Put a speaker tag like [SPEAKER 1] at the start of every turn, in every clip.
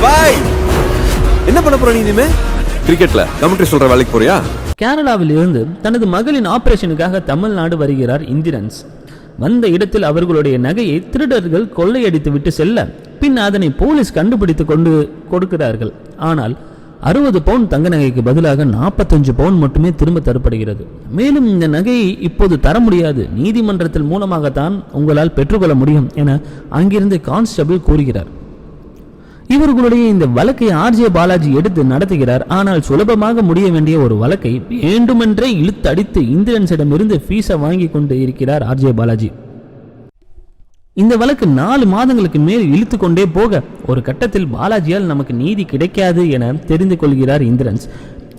[SPEAKER 1] பாய் என்ன பண்ண போற நீ இனிமே? கிரிக்கெட்ல கமெண்ட்ரி சொல்ற வேலைக்கு போறியா?
[SPEAKER 2] கேரளாவில் இருந்து தனது மகளின் ஆபரேஷனுக்காக தமிழ்நாடு வருகிறார் இந்திரன்ஸ். வந்த இடத்தில் அவர்களுடைய நகையை திருடர்கள் கொள்ளையடித்து விட்டு செல்ல பின் அதனை போலீஸ் கண்டுபிடித்து கொண்டு கொடுக்கிறார்கள். ஆனால் 60 பவுன் தங்க நகைக்கு பதிலாக 45 பவுன் மட்டுமே திரும்ப தரப்படுகிறது. மேலும் இந்த நகையை இப்போது தர முடியாது, நீதிமன்றத்தில் மூலமாகத்தான் உங்களால் பெற்றுக்கொள்ள முடியும் என அங்கிருந்து கான்ஸ்டபிள் கூறுகிறார். இவர்களுடைய இந்த வழக்கை ஆர்ஜே பாலாஜி எடுத்து நடத்துகிறார். ஆனால் சுலபமாக முடிய வேண்டிய ஒரு வழக்கை வேண்டுமென்றே இழுத்தடித்து இந்திரன்ஸிடமிருந்து ஃபீஸை வாங்கி கொண்டு இருக்கிறார் ஆர்ஜே பாலாஜி. இந்த வழக்கு 4 மாதங்களுக்கு மேல் இழுத்து கொண்டே போக ஒரு கட்டத்தில் பாலாஜியால் நமக்கு நீதி கிடைக்காது என தெரிந்து கொள்கிறார் இந்திரன்ஸ்.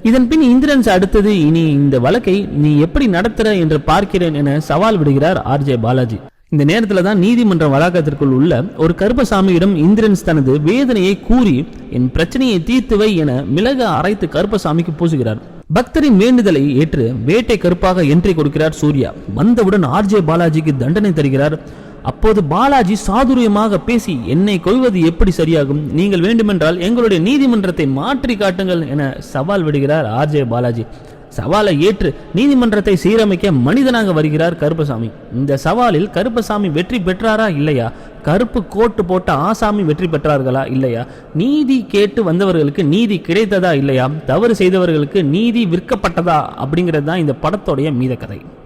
[SPEAKER 2] இதன் பின் இந்திரன்ஸ் அடுத்தது இனி இந்த வழக்கை நீ எப்படி நடத்துற என்று பார்க்கிறேன் என சவால் விடுகிறார் ஆர்ஜே பாலாஜி. இந்த நேரத்தில் தான் நீதிமன்ற வளாகத்திற்குள் உள்ள ஒரு கருப்பசாமியிடம் இந்திரன்ஸ் தனது வேதனையை கூறி என் பிரச்சனையை தீர்த்துவை என மிளகு அரைத்து கருப்பசாமிக்கு பூசுகிறார். பக்தரின் வேண்டுதலை ஏற்று வேட்டை கருப்பாக என்ட்ரி கொடுக்கிறார் சூர்யா. வந்தவுடன் ஆர்ஜே பாலாஜிக்கு தண்டனை தருகிறார். அப்போது பாலாஜி சாதுரியமாக பேசி என்னை கொல்வது எப்படி சரியாகும், நீங்கள் வேண்டுமென்றால் எங்களுடைய நீதிமன்றத்தை மாற்றி காட்டுங்கள் என சவால் விடுகிறார் ஆர்ஜே பாலாஜி. சவாலை ஏற்று நீதிமன்றத்தை சீரமைக்க மனிதனாக வருகிறார் கருப்பசாமி. இந்த சவாலில் கருப்பசாமி வெற்றி பெற்றாரா இல்லையா, கருப்பு கோட்டு போட்ட ஆசாமி வெற்றி பெற்றார்களா இல்லையா, நீதி கேட்டு வந்தவர்களுக்கு நீதி கிடைத்ததா இல்லையா, தவறு செய்தவர்களுக்கு நீதி விற்கப்பட்டதா அப்படிங்கிறது தான் இந்த படத்தோடைய மீத கதை.